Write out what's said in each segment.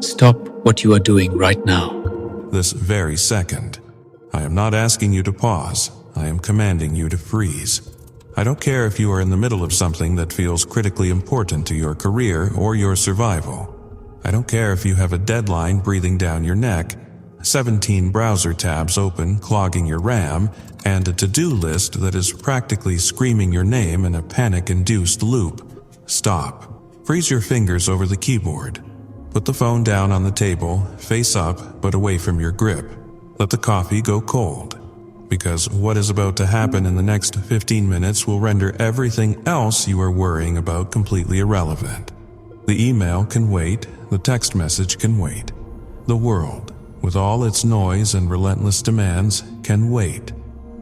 Stop what you are doing right now. This very second. I am not asking you to pause. I am commanding you to freeze. I don't care if you are in the middle of something that feels critically important to your career or your survival. I don't care if you have a deadline breathing down your neck, 17 browser tabs open clogging your RAM, and a to-do list that is practically screaming your name in a panic-induced loop. Stop. Freeze your fingers over the keyboard. Put the phone down on the table, face up but away from your grip. Let the coffee go cold. Because what is about to happen in the next 15 minutes will render everything else you are worrying about completely irrelevant. The email can wait, the text message can wait. The world, with all its noise and relentless demands, can wait.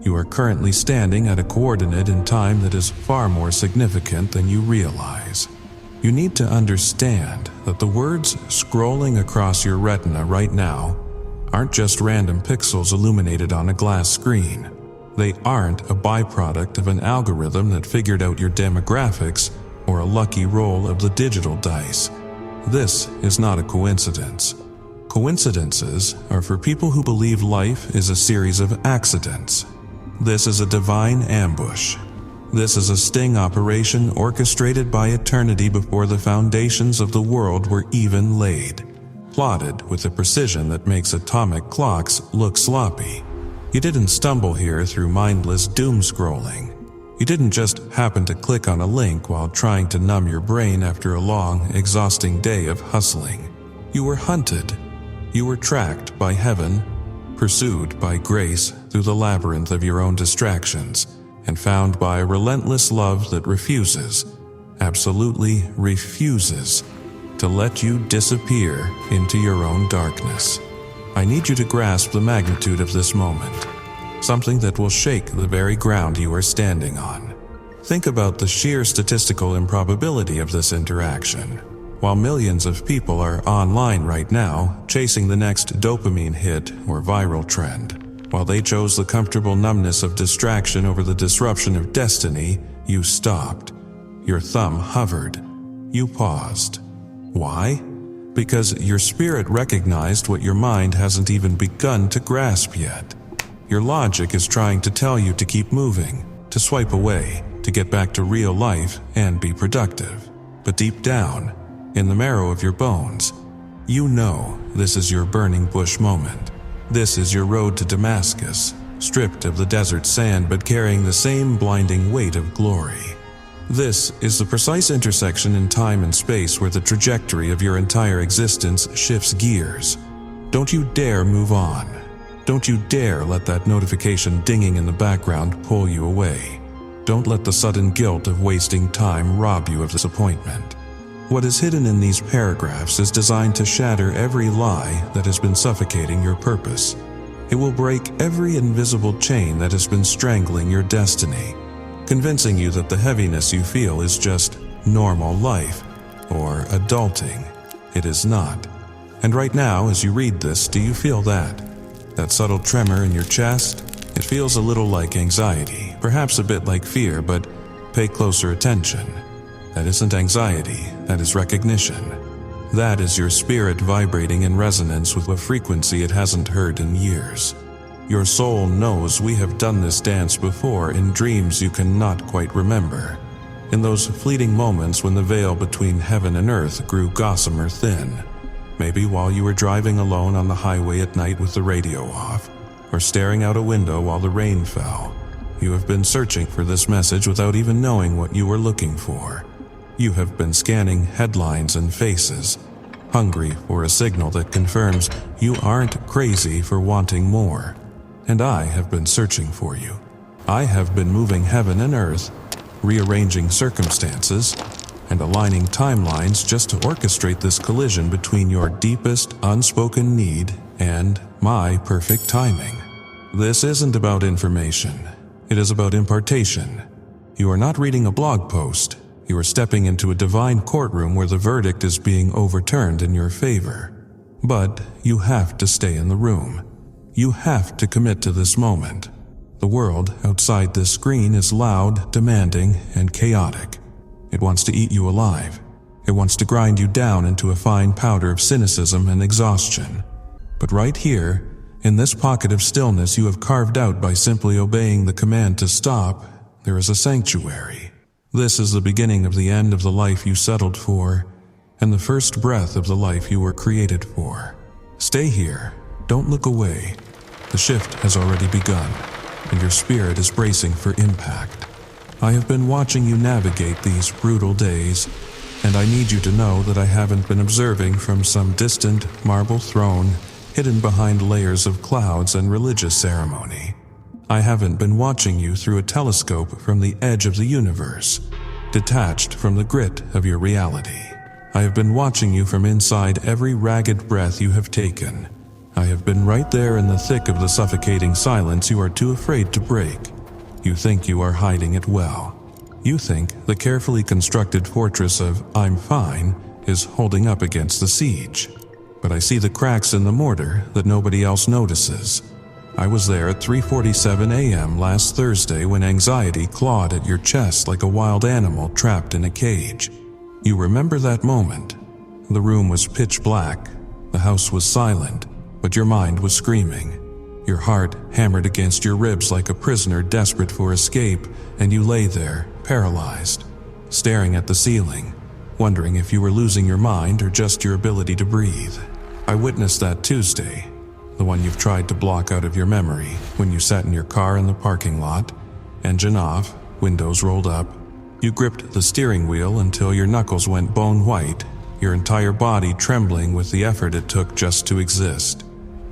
You are currently standing at a coordinate in time that is far more significant than you realize. You need to understand that the words scrolling across your retina right now aren't just random pixels illuminated on a glass screen. They aren't a byproduct of an algorithm that figured out your demographics or a lucky roll of the digital dice. This is not a coincidence. Coincidences are for people who believe life is a series of accidents. This is a divine ambush. This is a sting operation orchestrated by eternity before the foundations of the world were even laid, plotted with a precision that makes atomic clocks look sloppy. You didn't stumble here through mindless doom scrolling. You didn't just happen to click on a link while trying to numb your brain after a long, exhausting day of hustling. You were hunted. You were tracked by heaven, pursued by grace through the labyrinth of your own distractions, and found by a relentless love that refuses, absolutely refuses, to let you disappear into your own darkness. I need you to grasp the magnitude of this moment, something that will shake the very ground you are standing on. Think about the sheer statistical improbability of this interaction. While millions of people are online right now, chasing the next dopamine hit or viral trend, while they chose the comfortable numbness of distraction over the disruption of destiny, you stopped. Your thumb hovered. You paused. Why? Because your spirit recognized what your mind hasn't even begun to grasp yet. Your logic is trying to tell you to keep moving, to swipe away, to get back to real life and be productive. But deep down, in the marrow of your bones, you know this is your burning bush moment. This is your road to Damascus, stripped of the desert sand but carrying the same blinding weight of glory. This is the precise intersection in time and space where the trajectory of your entire existence shifts gears. Don't you dare move on. Don't you dare let that notification dinging in the background pull you away. Don't let the sudden guilt of wasting time rob you of this appointment. What is hidden in these paragraphs is designed to shatter every lie that has been suffocating your purpose. It will break every invisible chain that has been strangling your destiny, convincing you that the heaviness you feel is just normal life or adulting. It is not. And right now, as you read this, do you feel that? That subtle tremor in your chest? It feels a little like anxiety, perhaps a bit like fear, but pay closer attention. That isn't anxiety, that is recognition. That is your spirit vibrating in resonance with a frequency it hasn't heard in years. Your soul knows we have done this dance before in dreams you cannot quite remember. In those fleeting moments when the veil between heaven and earth grew gossamer thin. Maybe while you were driving alone on the highway at night with the radio off, or staring out a window while the rain fell. You have been searching for this message without even knowing what you were looking for. You have been scanning headlines and faces, hungry for a signal that confirms you aren't crazy for wanting more. And I have been searching for you. I have been moving heaven and earth, rearranging circumstances, and aligning timelines just to orchestrate this collision between your deepest unspoken need and my perfect timing. This isn't about information. It is about impartation. You are not reading a blog post. You are stepping into a divine courtroom where the verdict is being overturned in your favor. But you have to stay in the room. You have to commit to this moment. The world outside this screen is loud, demanding, and chaotic. It wants to eat you alive. It wants to grind you down into a fine powder of cynicism and exhaustion. But right here, in this pocket of stillness you have carved out by simply obeying the command to stop, there is a sanctuary. This is the beginning of the end of the life you settled for, and the first breath of the life you were created for. Stay here. Don't look away. The shift has already begun, and your spirit is bracing for impact. I have been watching you navigate these brutal days, and I need you to know that I haven't been observing from some distant marble throne hidden behind layers of clouds and religious ceremony. I haven't been watching you through a telescope from the edge of the universe, detached from the grit of your reality. I have been watching you from inside every ragged breath you have taken. I have been right there in the thick of the suffocating silence you are too afraid to break. You think you are hiding it well. You think the carefully constructed fortress of "I'm fine" is holding up against the siege. But I see the cracks in the mortar that nobody else notices. I was there at 3:47 a.m. last Thursday when anxiety clawed at your chest like a wild animal trapped in a cage. You remember that moment? The room was pitch black, the house was silent, but your mind was screaming. Your heart hammered against your ribs like a prisoner desperate for escape, and you lay there, paralyzed, staring at the ceiling, wondering if you were losing your mind or just your ability to breathe. I witnessed that Tuesday, the one you've tried to block out of your memory, when you sat in your car in the parking lot, engine off, windows rolled up. You gripped the steering wheel until your knuckles went bone white, your entire body trembling with the effort it took just to exist.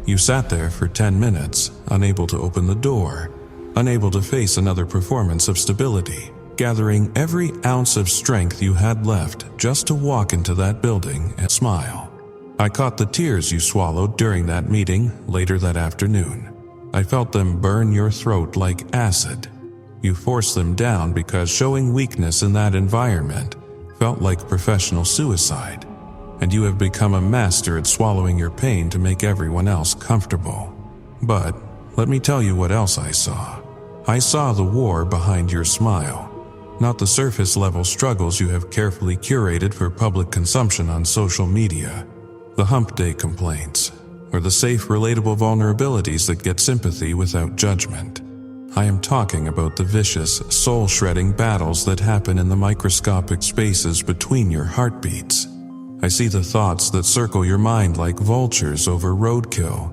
You sat there for 10 minutes, unable to open the door, unable to face another performance of stability, gathering every ounce of strength you had left just to walk into that building and smile. I caught the tears you swallowed during that meeting later that afternoon. I felt them burn your throat like acid. You forced them down because showing weakness in that environment felt like professional suicide, and you have become a master at swallowing your pain to make everyone else comfortable. But let me tell you what else I saw. I saw the war behind your smile, not the surface-level struggles you have carefully curated for public consumption on social media. The hump day complaints, or the safe, relatable vulnerabilities that get sympathy without judgment. I am talking about the vicious, soul-shredding battles that happen in the microscopic spaces between your heartbeats. I see the thoughts that circle your mind like vultures over roadkill,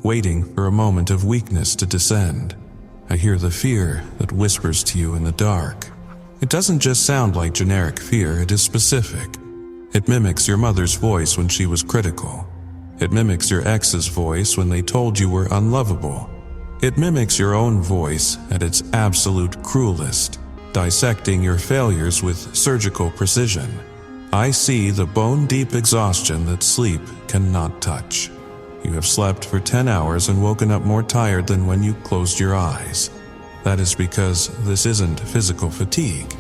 waiting for a moment of weakness to descend. I hear the fear that whispers to you in the dark. It doesn't just sound like generic fear, it is specific. It mimics your mother's voice when she was critical. It mimics your ex's voice when they told you were unlovable. It mimics your own voice at its absolute cruelest, dissecting your failures with surgical precision. I see the bone-deep exhaustion that sleep cannot touch. You have slept for 10 hours and woken up more tired than when you closed your eyes. That is because this isn't physical fatigue.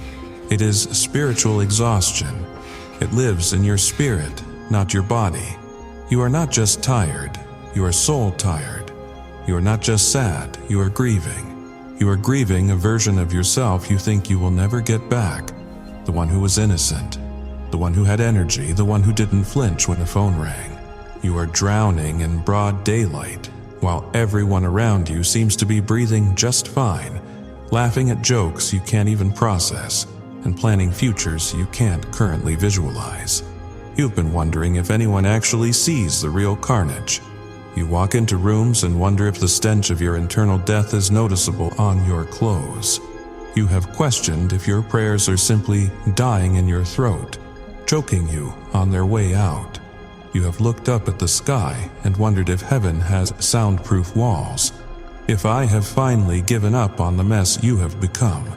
It is spiritual exhaustion. It lives in your spirit, not your body. You are not just tired, you are soul tired. You are not just sad, you are grieving. You are grieving a version of yourself you think you will never get back. The one who was innocent, the one who had energy, the one who didn't flinch when the phone rang. You are drowning in broad daylight, while everyone around you seems to be breathing just fine, laughing at jokes you can't even process, and planning futures you can't currently visualize. You've been wondering if anyone actually sees the real carnage. You walk into rooms and wonder if the stench of your internal death is noticeable on your clothes. You have questioned if your prayers are simply dying in your throat, choking you on their way out. You have looked up at the sky and wondered if heaven has soundproof walls. If I have finally given up on the mess you have become.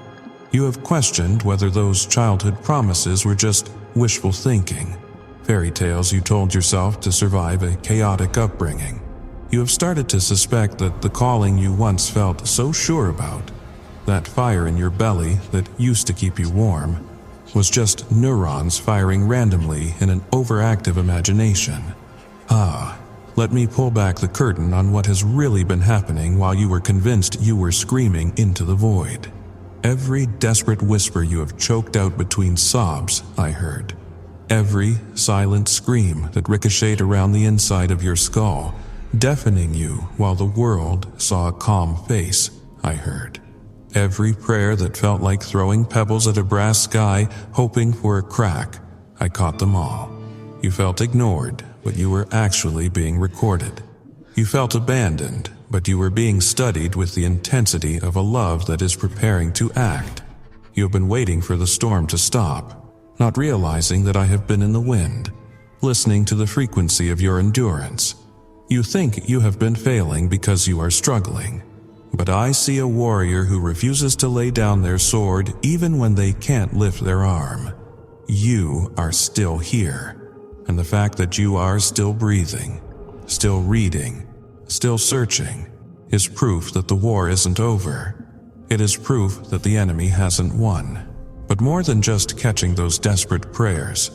You have questioned whether those childhood promises were just wishful thinking, fairy tales you told yourself to survive a chaotic upbringing. You have started to suspect that the calling you once felt so sure about, that fire in your belly that used to keep you warm, was just neurons firing randomly in an overactive imagination. Let me pull back the curtain on what has really been happening while you were convinced you were screaming into the void. Every desperate whisper you have choked out between sobs, I heard. every silent scream that ricocheted around the inside of your skull, deafening you while the world saw a calm face, I heard. Every prayer that felt like throwing pebbles at a brass sky, hoping for a crack, I caught them all. You felt ignored, but you were actually being recorded. You felt abandoned, but you were being studied with the intensity of a love that is preparing to act. You have been waiting for the storm to stop, not realizing that I have been in the wind, listening to the frequency of your endurance. You think you have been failing because you are struggling, but I see a warrior who refuses to lay down their sword even when they can't lift their arm. You are still here, and the fact that you are still breathing, still reading, still searching, is proof that the war isn't over. It is proof that the enemy hasn't won. But more than just catching those desperate prayers,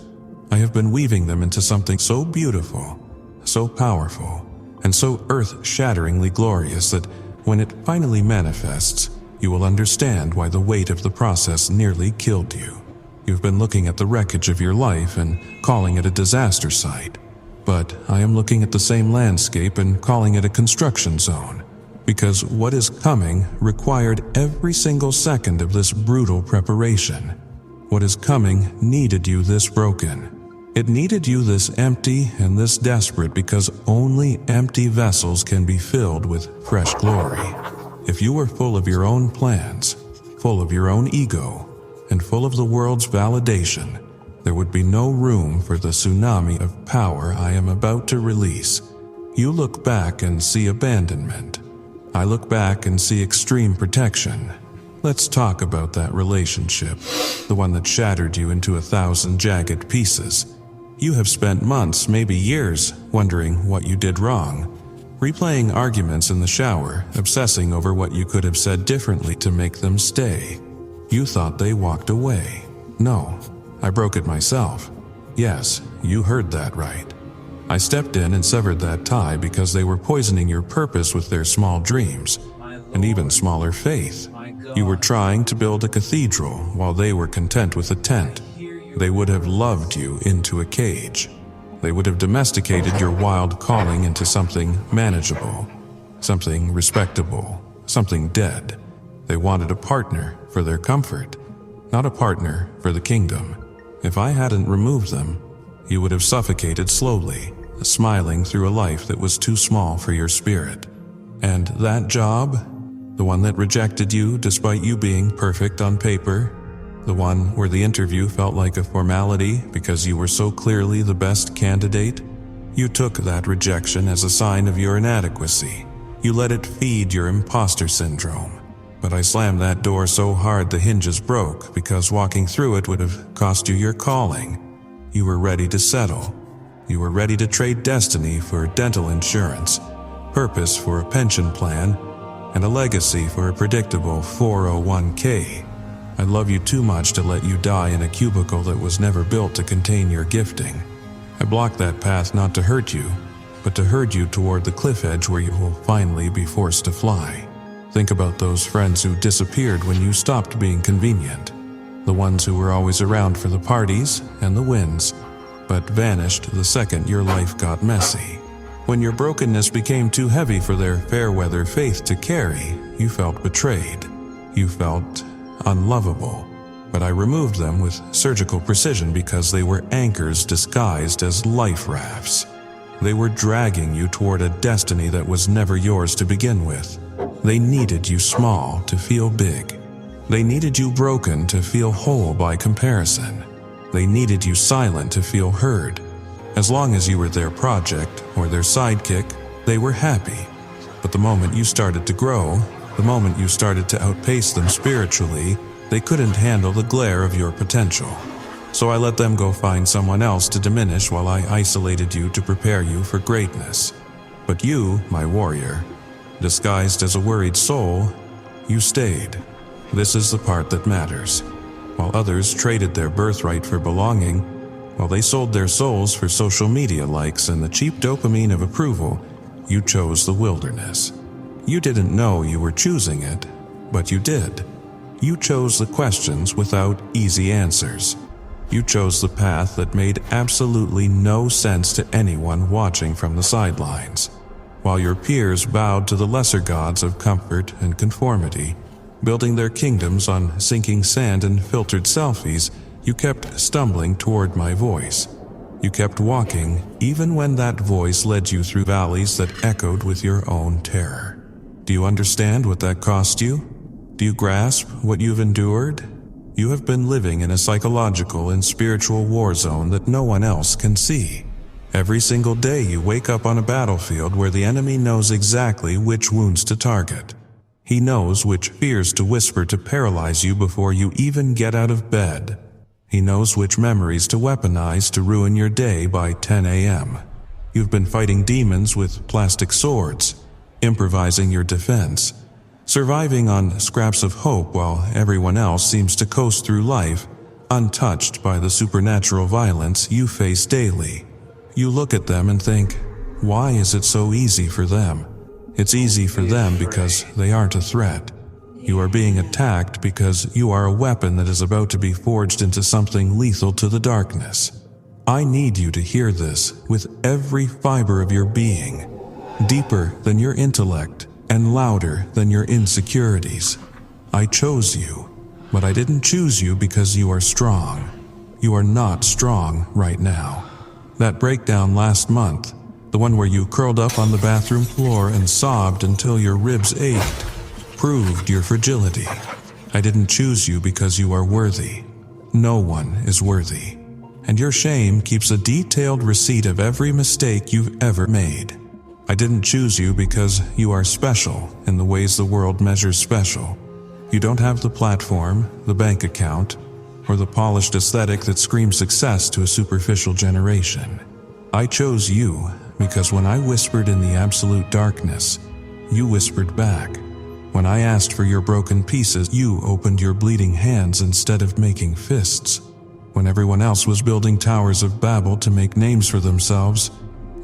I have been weaving them into something so beautiful, so powerful, and so earth-shatteringly glorious that when it finally manifests, you will understand why the weight of the process nearly killed you. You've been looking at the wreckage of your life and calling it a disaster site. But I am looking at the same landscape and calling it a construction zone, because what is coming required every single second of this brutal preparation. What is coming needed you this broken. It needed you this empty and this desperate, because only empty vessels can be filled with fresh glory. If you were full of your own plans, full of your own ego, and full of the world's validation, there would be no room for the tsunami of power I am about to release. You look back and see abandonment. I look back and see extreme protection. Let's talk about that relationship, the one that shattered you into 1,000 jagged pieces. You have spent months, maybe years, wondering what you did wrong, replaying arguments in the shower, obsessing over what you could have said differently to make them stay. You thought they walked away. No, I broke it myself. Yes, you heard that right. I stepped in and severed that tie because they were poisoning your purpose with their small dreams, and even smaller faith. You were trying to build a cathedral while they were content with a tent. They would have loved you into a cage. They would have domesticated your wild calling into something manageable, something respectable, something dead. They wanted a partner for their comfort, not a partner for the kingdom. If I hadn't removed them, you would have suffocated slowly, smiling through a life that was too small for your spirit. And that job, the one that rejected you despite you being perfect on paper, the one where the interview felt like a formality because you were so clearly the best candidate, you took that rejection as a sign of your inadequacy. You let it feed your imposter syndrome. But I slammed that door so hard the hinges broke because walking through it would have cost you your calling. You were ready to settle. You were ready to trade destiny for dental insurance, purpose for a pension plan, and a legacy for a predictable 401k. I love you too much to let you die in a cubicle that was never built to contain your gifting. I blocked that path not to hurt you, but to herd you toward the cliff edge where you will finally be forced to fly. Think about those friends who disappeared when you stopped being convenient. The ones who were always around for the parties and the wins, but vanished the second your life got messy. When your brokenness became too heavy for their fair-weather faith to carry, you felt betrayed. You felt unlovable. But I removed them with surgical precision because they were anchors disguised as life rafts. They were dragging you toward a destiny that was never yours to begin with. They needed you small to feel big. They needed you broken to feel whole by comparison. They needed you silent to feel heard. As long as you were their project or their sidekick, they were happy. But the moment you started to grow, the moment you started to outpace them spiritually, they couldn't handle the glare of your potential. So I let them go find someone else to diminish while I isolated you to prepare you for greatness. But you, my warrior, disguised as a worried soul, you stayed. This is the part that matters. While others traded their birthright for belonging, while they sold their souls for social media likes and the cheap dopamine of approval, you chose the wilderness. You didn't know you were choosing it, but you did. You chose the questions without easy answers. You chose the path that made absolutely no sense to anyone watching from the sidelines. While your peers bowed to the lesser gods of comfort and conformity, building their kingdoms on sinking sand and filtered selfies, you kept stumbling toward my voice. You kept walking, even when that voice led you through valleys that echoed with your own terror. Do you understand what that cost you? Do you grasp what you've endured? You have been living in a psychological and spiritual war zone that no one else can see. Every single day you wake up on a battlefield where the enemy knows exactly which wounds to target. He knows which fears to whisper to paralyze you before you even get out of bed. He knows which memories to weaponize to ruin your day by 10 a.m. You've been fighting demons with plastic swords, improvising your defense, surviving on scraps of hope while everyone else seems to coast through life, untouched by the supernatural violence you face daily. You look at them and think, why is it so easy for them? It's easy for them because they aren't a threat. You are being attacked because you are a weapon that is about to be forged into something lethal to the darkness. I need you to hear this with every fiber of your being, deeper than your intellect and louder than your insecurities. I chose you, but I didn't choose you because you are strong. You are not strong right now. That breakdown last month, the one where you curled up on the bathroom floor and sobbed until your ribs ached, proved your fragility. I didn't choose you because you are worthy. No one is worthy. And your shame keeps a detailed receipt of every mistake you've ever made. I didn't choose you because you are special in the ways the world measures special. You don't have the platform, the bank account, or the polished aesthetic that screams success to a superficial generation. I chose you because when I whispered in the absolute darkness, you whispered back. When I asked for your broken pieces, you opened your bleeding hands instead of making fists. When everyone else was building towers of Babel to make names for themselves,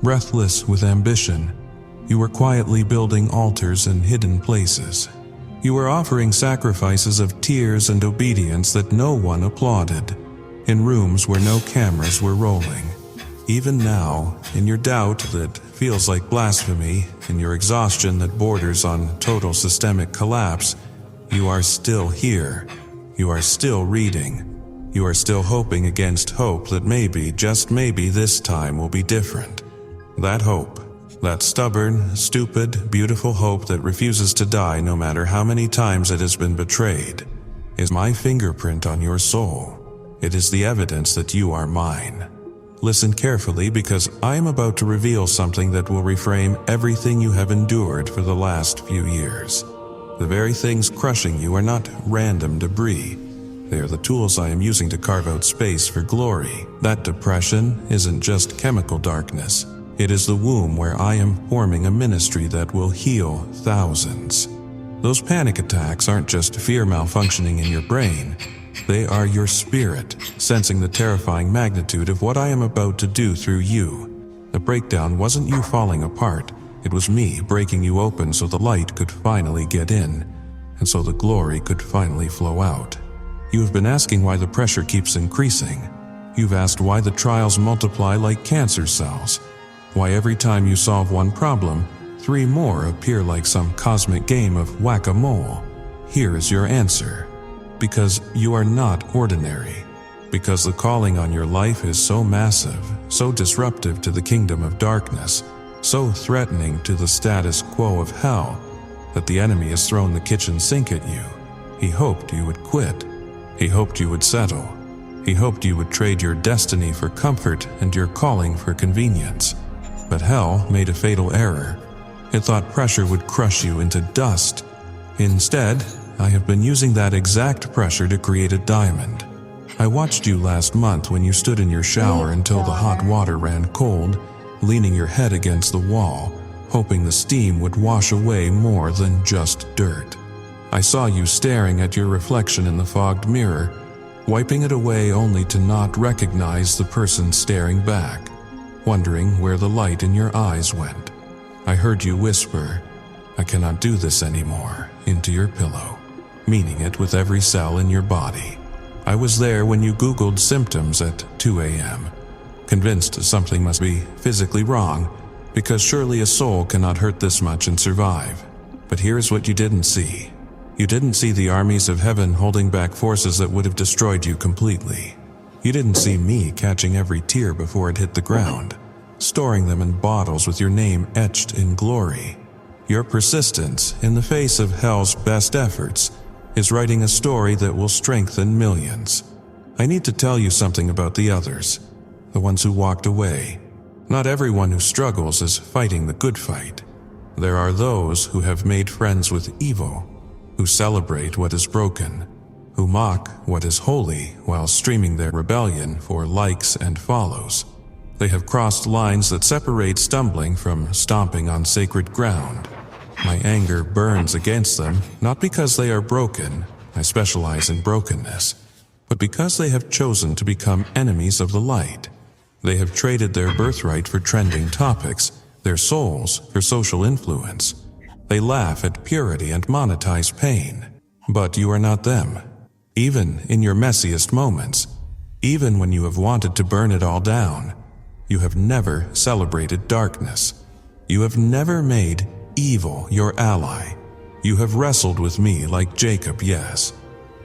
breathless with ambition, you were quietly building altars in hidden places. You were offering sacrifices of tears and obedience that no one applauded, in rooms where no cameras were rolling. Even now, in your doubt that feels like blasphemy, in your exhaustion that borders on total systemic collapse, you are still here. You are still reading. You are still hoping against hope that maybe, just maybe, this time will be different. That hope, that stubborn, stupid, beautiful hope that refuses to die no matter how many times it has been betrayed, is my fingerprint on your soul. It is the evidence that you are mine. Listen carefully, because I am about to reveal something that will reframe everything you have endured for the last few years. The very things crushing you are not random debris. They are the tools I am using to carve out space for glory. That depression isn't just chemical darkness. It is the womb where I am forming a ministry that will heal thousands. Those panic attacks aren't just fear malfunctioning in your brain. They are your spirit, sensing the terrifying magnitude of what I am about to do through you. The breakdown wasn't you falling apart. It was me breaking you open so the light could finally get in, and so the glory could finally flow out. You have been asking why the pressure keeps increasing. You've asked why the trials multiply like cancer cells. Why every time you solve one problem, 3 more appear like some cosmic game of whack-a-mole. Here is your answer. Because you are not ordinary. Because the calling on your life is so massive, so disruptive to the kingdom of darkness, so threatening to the status quo of hell, that the enemy has thrown the kitchen sink at you. He hoped you would quit. He hoped you would settle. He hoped you would trade your destiny for comfort and your calling for convenience. But hell made a fatal error. It thought pressure would crush you into dust. Instead, I have been using that exact pressure to create a diamond. I watched you last month when you stood in your shower until the hot water ran cold, leaning your head against the wall, hoping the steam would wash away more than just dirt. I saw you staring at your reflection in the fogged mirror, wiping it away only to not recognize the person staring back, wondering where the light in your eyes went. I heard you whisper, "I cannot do this anymore," into your pillow, meaning it with every cell in your body. I was there when you Googled symptoms at 2 a.m., convinced something must be physically wrong, because surely a soul cannot hurt this much and survive. But here's what you didn't see. You didn't see the armies of heaven holding back forces that would have destroyed you completely. You didn't see me catching every tear before it hit the ground, storing them in bottles with your name etched in glory. Your persistence, in the face of hell's best efforts, is writing a story that will strengthen millions. I need to tell you something about the others, the ones who walked away. Not everyone who struggles is fighting the good fight. There are those who have made friends with evil, who celebrate what is broken, who mock what is holy while streaming their rebellion for likes and follows. They have crossed lines that separate stumbling from stomping on sacred ground. My anger burns against them, not because they are broken, I specialize in brokenness, but because they have chosen to become enemies of the light. They have traded their birthright for trending topics, their souls for social influence. They laugh at purity and monetize pain. But you are not them. Even in your messiest moments, even when you have wanted to burn it all down, you have never celebrated darkness. You have never made evil your ally. You have wrestled with me like Jacob, yes.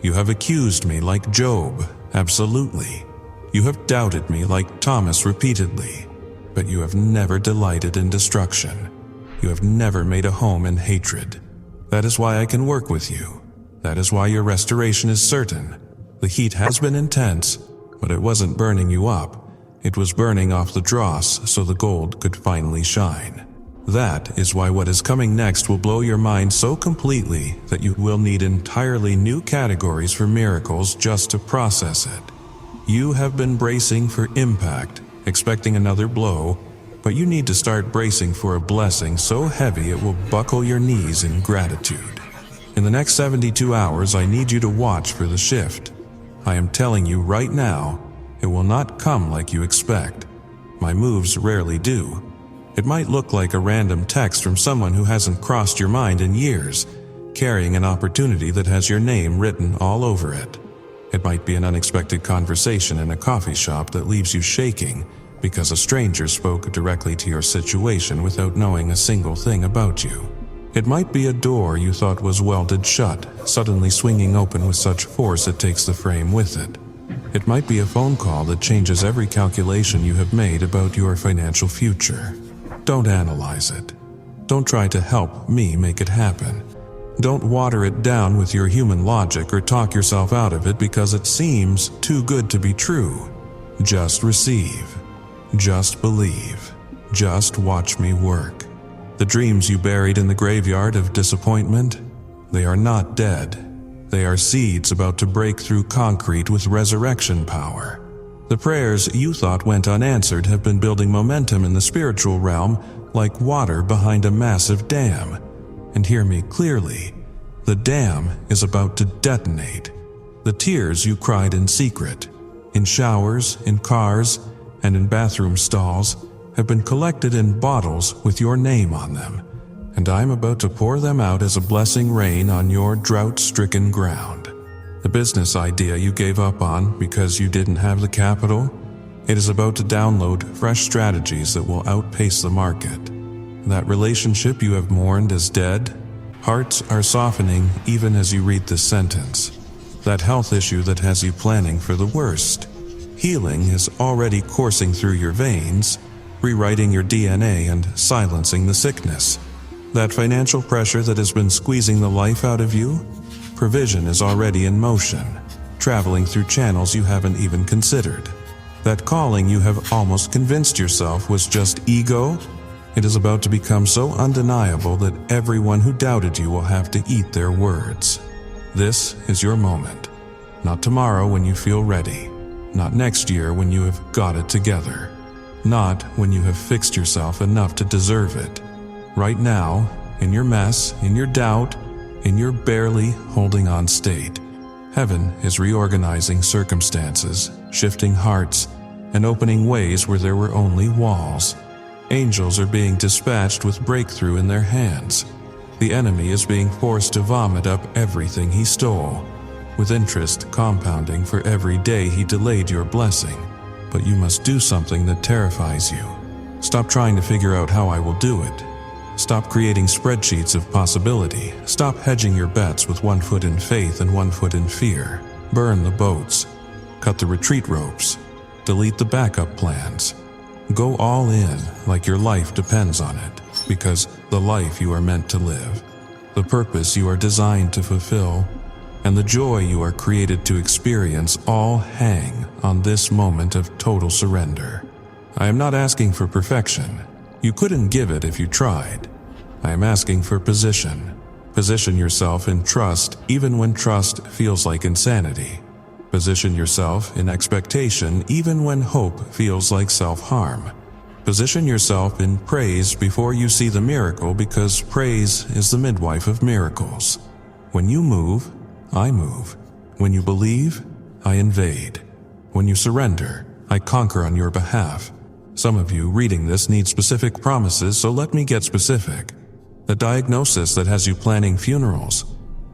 You have accused me like Job, absolutely. You have doubted me like Thomas repeatedly, but you have never delighted in destruction. You have never made a home in hatred. That is why I can work with you. That is why your restoration is certain. The heat has been intense, but it wasn't burning you up. It was burning off the dross so the gold could finally shine. That is why what is coming next will blow your mind so completely that you will need entirely new categories for miracles just to process it. You have been bracing for impact, expecting another blow, but you need to start bracing for a blessing so heavy it will buckle your knees in gratitude. In the next 72 hours, I need you to watch for the shift. I am telling you right now, it will not come like you expect. My moves rarely do. It might look like a random text from someone who hasn't crossed your mind in years, carrying an opportunity that has your name written all over it. It might be an unexpected conversation in a coffee shop that leaves you shaking because a stranger spoke directly to your situation without knowing a single thing about you. It might be a door you thought was welded shut, suddenly swinging open with such force it takes the frame with it. It might be a phone call that changes every calculation you have made about your financial future. Don't analyze it. Don't try to help me make it happen. Don't water it down with your human logic or talk yourself out of it because it seems too good to be true. Just receive. Just believe. Just watch me work. The dreams you buried in the graveyard of disappointment, they are not dead. They are seeds about to break through concrete with resurrection power. The prayers you thought went unanswered have been building momentum in the spiritual realm like water behind a massive dam. And hear me clearly, the dam is about to detonate. The tears you cried in secret, in showers, in cars, and in bathroom stalls, have been collected in bottles with your name on them, and I'm about to pour them out as a blessing rain on your drought-stricken ground. The business idea you gave up on because you didn't have the capital, it is about to download fresh strategies that will outpace the market. That relationship you have mourned as dead, hearts are softening even as you read this sentence. That health issue that has you planning for the worst, healing is already coursing through your veins, rewriting your DNA and silencing the sickness. That financial pressure that has been squeezing the life out of you, provision is already in motion, traveling through channels you haven't even considered. That calling you have almost convinced yourself was just ego, it is about to become so undeniable that everyone who doubted you will have to eat their words. This is your moment. Not tomorrow when you feel ready. Not next year when you have got it together. Not when you have fixed yourself enough to deserve it. Right now, in your mess, in your doubt, in your barely holding on state, heaven is reorganizing circumstances, shifting hearts, and opening ways where there were only walls. Angels are being dispatched with breakthrough in their hands. The enemy is being forced to vomit up everything he stole. with interest compounding for every day he delayed your blessing. But you must do something that terrifies you. Stop trying to figure out how I will do it. Stop creating spreadsheets of possibility. Stop hedging your bets with one foot in faith and one foot in fear. Burn the boats. Cut the retreat ropes. Delete the backup plans. Go all in like your life depends on it, because the life you are meant to live, the purpose you are designed to fulfill, and the joy you are created to experience all hang on this moment of total surrender. I am not asking for perfection. You couldn't give it if you tried. I am asking for position. Position yourself in trust even when trust feels like insanity. Position yourself in expectation even when hope feels like self-harm. Position yourself in praise before you see the miracle, because praise is the midwife of miracles. When you move, I move. When you believe, I invade. When you surrender, I conquer on your behalf. Some of you reading this need specific promises, so let me get specific. The diagnosis that has you planning funerals.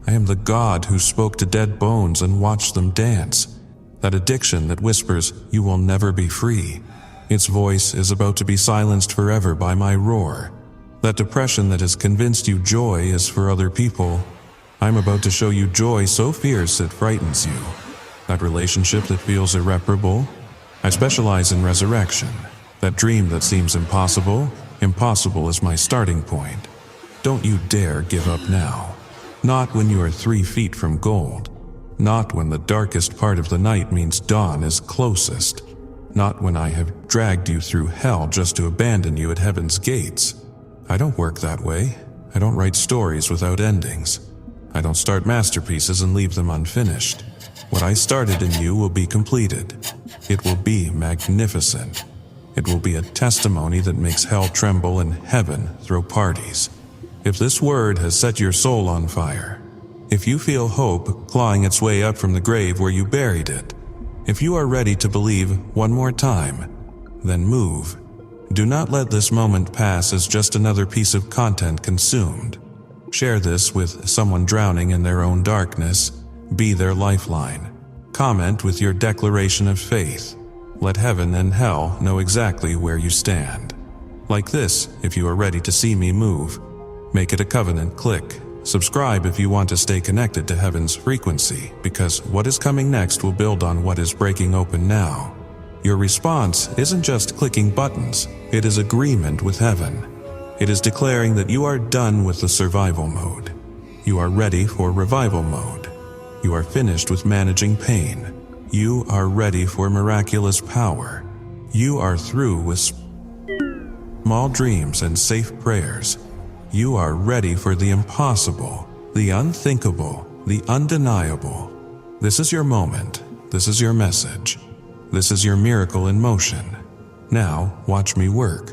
I am the God who spoke to dead bones and watched them dance. That addiction that whispers, you will never be free. Its voice is about to be silenced forever by my roar. That depression that has convinced you joy is for other people. I'm about to show you joy so fierce it frightens you. That relationship that feels irreparable. I specialize in resurrection. That dream that seems impossible. Impossible is my starting point. Don't you dare give up now. Not when you are 3 feet from gold. Not when the darkest part of the night means dawn is closest. Not when I have dragged you through hell just to abandon you at heaven's gates. I don't work that way. I don't write stories without endings. I don't start masterpieces and leave them unfinished. What I started in you will be completed. It will be magnificent. It will be a testimony that makes hell tremble and heaven throw parties. If this word has set your soul on fire, if you feel hope clawing its way up from the grave where you buried it, if you are ready to believe one more time, then move. Do not let this moment pass as just another piece of content consumed. Share this with someone drowning in their own darkness. Be their lifeline. Comment with your declaration of faith. Let heaven and hell know exactly where you stand. Like this, if you are ready to see me move. Make it a covenant click. Subscribe if you want to stay connected to heaven's frequency, because what is coming next will build on what is breaking open now. Your response isn't just clicking buttons, it is agreement with heaven. It is declaring that you are done with the survival mode. You are ready for revival mode. You are finished with managing pain. You are ready for miraculous power. You are through with small dreams and safe prayers. You are ready for the impossible, the unthinkable, the undeniable. This is your moment. This is your message. This is your miracle in motion. Now, watch me work.